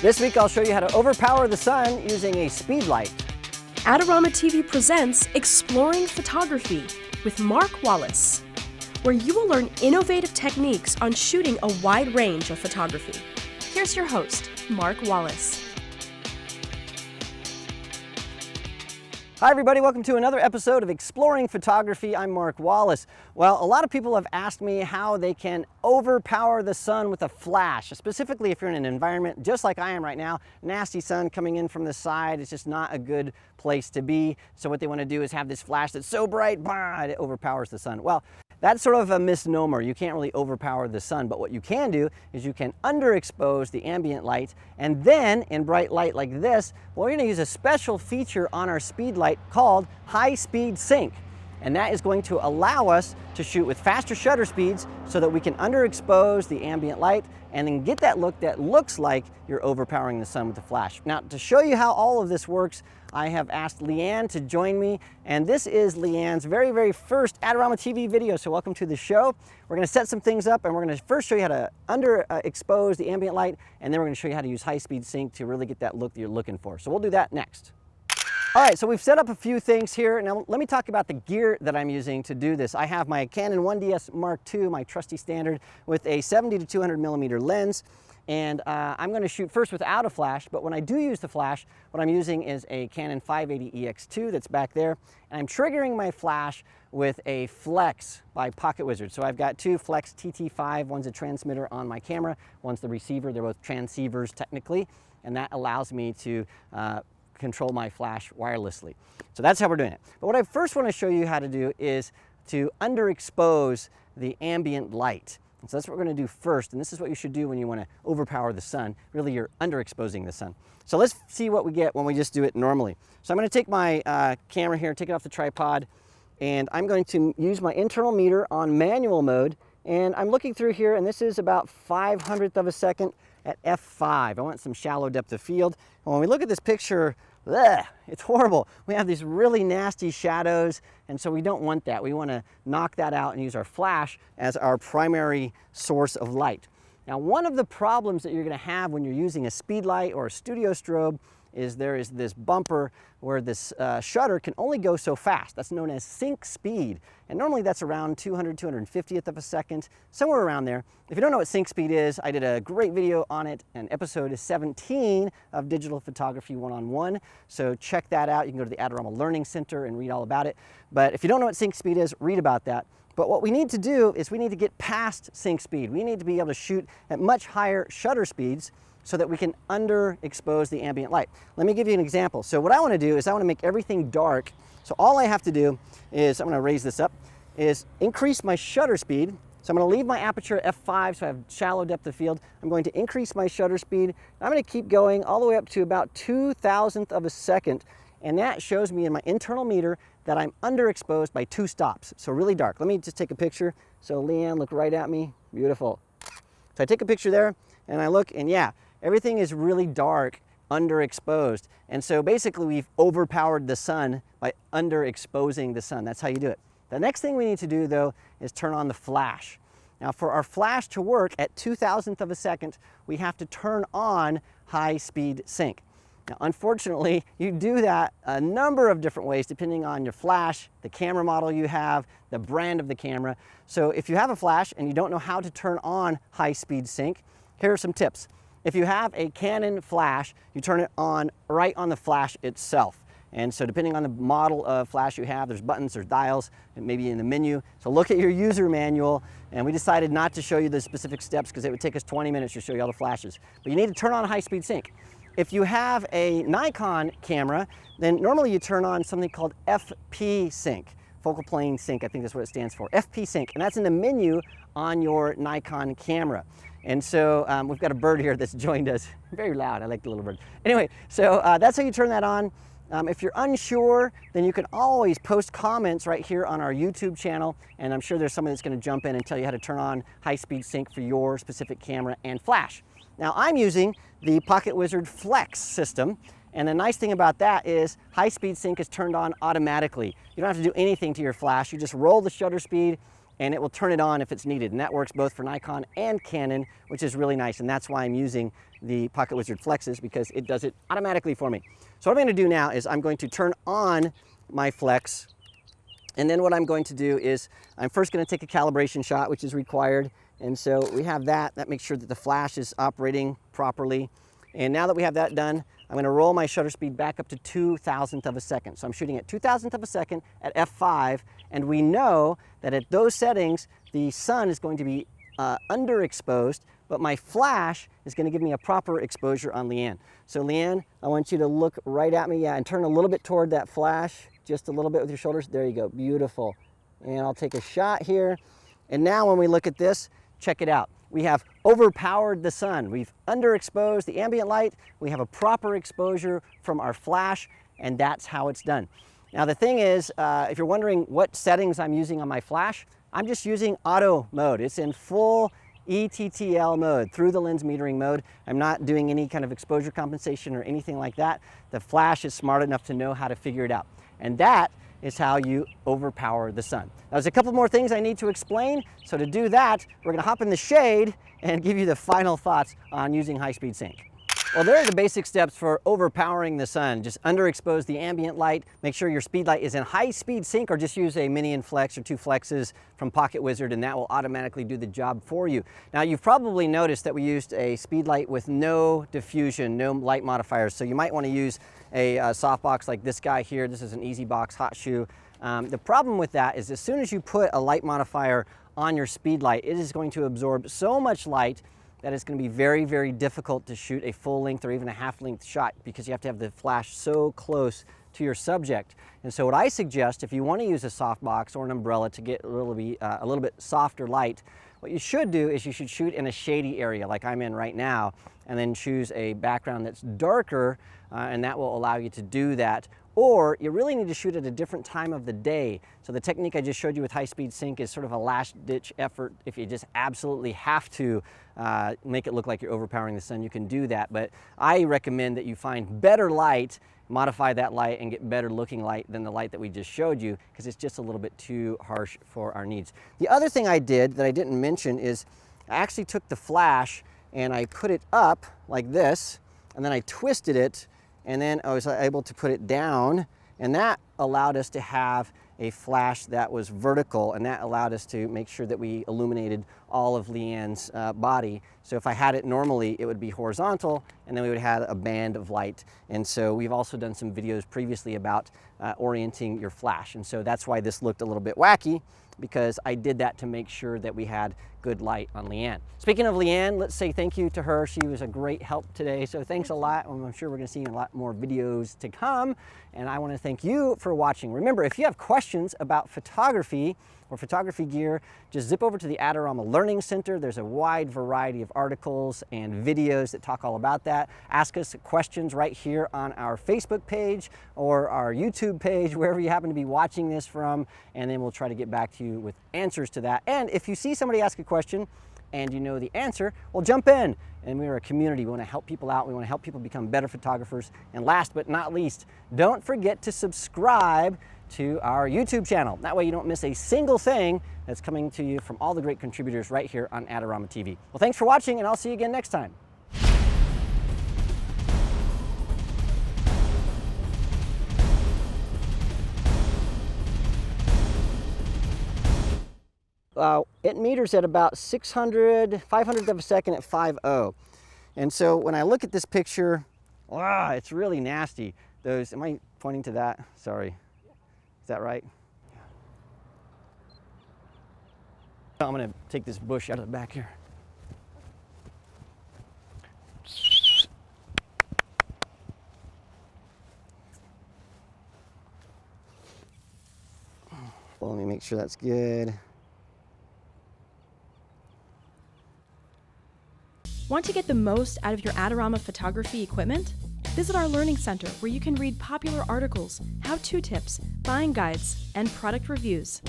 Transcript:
This week I'll show you how to overpower the sun using a speed light. Adorama TV presents Exploring Photography with Mark Wallace, where you will learn innovative techniques on shooting a wide range of photography. Here's your host, Mark Wallace. Hi everybody, welcome to another episode of Exploring Photography. I'm Mark Wallace. Well, a lot of people have asked me how they can overpower the sun with a flash, specifically if you're in an environment just like I am right now, nasty sun coming in from the side. It's just not a good place to be. So what they want to do is have this flash that's so bright, bah, it overpowers the sun. Well, that's sort of a misnomer. You can't really overpower the sun, but what you can do is you can underexpose the ambient light, and then in bright light like this, well, we're gonna use a special feature on our speed light called high speed sync. And that is going to allow us to shoot with faster shutter speeds so that we can underexpose the ambient light and then get that look that looks like you're overpowering the sun with the flash. Now, to show you how all of this works, I have asked Leanne to join me, and this is Leanne's very first Adorama TV video, so welcome to the show. We're gonna set some things up, and we're gonna first show you how to underexpose the ambient light, and then we're gonna show you how to use high-speed sync to really get that look that you're looking for. So we'll do that next. All right, so we've set up a few things here. Now let me talk about the gear that I'm using to do this. I have my Canon 1DS Mark II, my trusty standard, with a 70 to 200 millimeter lens. And I'm gonna shoot first without a flash, but when I do use the flash, what I'm using is a Canon 580 EX2 that's back there. And I'm triggering my flash with a Flex by Pocket Wizard. So I've got two Flex TT5, one's a transmitter on my camera, one's the receiver. They're both transceivers technically, and that allows me to control my flash wirelessly. So that's how we're doing it. But what I first want to show you how to do is to underexpose the ambient light. And so that's what we're going to do first, and this is what you should do when you want to overpower the sun. Really, you're underexposing the sun. So let's see what we get when we just do it normally. So I'm going to take my camera here, take it off the tripod, and I'm going to use my internal meter on manual mode, and I'm looking through here, and this is about 500th of a second at f5. I want some shallow depth of field. And when we look at this picture, it's horrible. We have these really nasty shadows, and so we don't want that. We want to knock that out and use our flash as our primary source of light. Now, one of the problems that you're going to have when you're using a speed light or a studio strobe is there is this bumper where this shutter can only go so fast. That's known as sync speed. And normally that's around 250th of a second, somewhere around there. If you don't know what sync speed is, I did a great video on it in episode 17 of Digital Photography 1-on-1. So check that out. You can go to the Adorama Learning Center and read all about it. But if you don't know what sync speed is, read about that. But what we need to do is we need to get past sync speed. We need to be able to shoot at much higher shutter speeds so that we can underexpose the ambient light. Let me give you an example. So what I want to do is I want to make everything dark. So all I have to do is, I'm going to raise this up, is increase my shutter speed. So I'm going to leave my aperture at f5 so I have shallow depth of field. I'm going to increase my shutter speed. I'm going to keep going all the way up to about 2,000th of a second. And that shows me in my internal meter that I'm underexposed by 2 stops. So really dark. Let me just take a picture. So Leanne, look right at me. Beautiful. So I take a picture there and I look, and yeah, everything is really dark, underexposed. And so basically we've overpowered the sun by underexposing the sun. That's how you do it. The next thing we need to do though is turn on the flash. Now for our flash to work at 2,000th of a second, we have to turn on high speed sync. Now unfortunately, you do that a number of different ways depending on your flash, the camera model you have, the brand of the camera. So if you have a flash and you don't know how to turn on high speed sync, here are some tips. If you have a Canon flash, you turn it on right on the flash itself. And so depending on the model of flash you have, there's buttons, there's dials, and maybe in the menu. So look at your user manual, and we decided not to show you the specific steps because it would take us 20 minutes to show you all the flashes. But you need to turn on high speed sync. If you have a Nikon camera, then normally you turn on something called FP sync. Focal plane sync, I think that's what it stands for, FP sync, and that's in the menu on your Nikon camera. And so we've got a bird here that's joined us. Very loud, I like the little bird. Anyway, so that's how you turn that on. If you're unsure, then you can always post comments right here on our YouTube channel, and I'm sure there's someone that's going to jump in and tell you how to turn on high-speed sync for your specific camera and flash. Now I'm using the Pocket Wizard Flex system, and the nice thing about that is high-speed sync is turned on automatically. You don't have to do anything to your flash. You just roll the shutter speed, and it will turn it on if it's needed. And that works both for Nikon and Canon, which is really nice. And that's why I'm using the Pocket Wizard Flexes, because it does it automatically for me. So what I'm going to do now is I'm going to turn on my Flex. And then what I'm going to do is I'm first going to take a calibration shot, which is required. And so we have that. That makes sure that the flash is operating properly. And now that we have that done, I'm going to roll my shutter speed back up to 2,000th of a second. So I'm shooting at 2,000th of a second at f5, and we know that at those settings, the sun is going to be underexposed, but my flash is going to give me a proper exposure on Leanne. So Leanne, I want you to look right at me, yeah, and turn a little bit toward that flash, just a little bit with your shoulders. There you go, beautiful. And I'll take a shot here. And now when we look at this, check it out. We have overpowered the sun. We've underexposed the ambient light. We have a proper exposure from our flash, and that's how it's done. Now the thing is, if you're wondering what settings I'm using on my flash, I'm just using auto mode. It's in full ETTL mode, through the lens metering mode. I'm not doing any kind of exposure compensation or anything like that. The flash is smart enough to know how to figure it out. And that is how you overpower the sun. Now, there's a couple more things I need to explain. So to do that, we're gonna hop in the shade and give you the final thoughts on using high-speed sync. Well, there are the basic steps for overpowering the sun. Just underexpose the ambient light, make sure your speed light is in high-speed sync, or just use a Minion Flex or 2 Flexes from Pocket Wizard, and that will automatically do the job for you. Now, you've probably noticed that we used a speed light with no diffusion, no light modifiers, so you might want to use a softbox like this guy here. This is an EasyBox Hot Shoe. The problem with that is as soon as you put a light modifier on your speed light, it is going to absorb so much light that it's going to be very, very difficult to shoot a full length or even a half length shot, because you have to have the flash so close to your subject. And so what I suggest, if you want to use a softbox or an umbrella to get a little bit softer light, what you should do is you should shoot in a shady area like I'm in right now, and then choose a background that's darker, and that will allow you to do that. Or you really need to shoot at a different time of the day. So the technique I just showed you with high-speed sync is sort of a last-ditch effort. If you just absolutely have to make it look like you're overpowering the sun, you can do that. But I recommend that you find better light, modify that light, and get better looking light than the light that we just showed you, because it's just a little bit too harsh for our needs. The other thing I did that I didn't mention is I actually took the flash and I put it up like this, and then I twisted it, and then I was able to put it down, and that allowed us to have a flash that was vertical, and that allowed us to make sure that we illuminated all of Leanne's body. So if I had it normally, it would be horizontal, and then we would have a band of light. And so we've also done some videos previously about orienting your flash, and so that's why this looked a little bit wacky, because I did that to make sure that we had good light on Leanne. Speaking of Leanne, let's say thank you to her. She was a great help today, so thanks a lot. I'm sure we're gonna see a lot more videos to come, and I wanna thank you for watching. Remember, if you have questions about photography or photography gear, just zip over to the Adorama Learning Center. There's a wide variety of articles and videos that talk all about that. Ask us questions right here on our Facebook page or our YouTube page, wherever you happen to be watching this from, and then we'll try to get back to you with answers to that. And if you see somebody ask a question and you know the answer, well, jump in. And we are a community. We want to help people out. We want to help people become better photographers. And last but not least, don't forget to subscribe to our YouTube channel. That way you don't miss a single thing that's coming to you from all the great contributors right here on Adorama TV. Well, thanks for watching, and I'll see you again next time. It meters at about 500th of a second at 5.0. And so when I look at this picture, it's really nasty. Am I pointing to that? Sorry. Is that right? I'm gonna take this bush out of the back here. Well, let me make sure that's good. Want to get the most out of your Adorama photography equipment? Visit our Learning Center, where you can read popular articles, how-to tips, buying guides, and product reviews.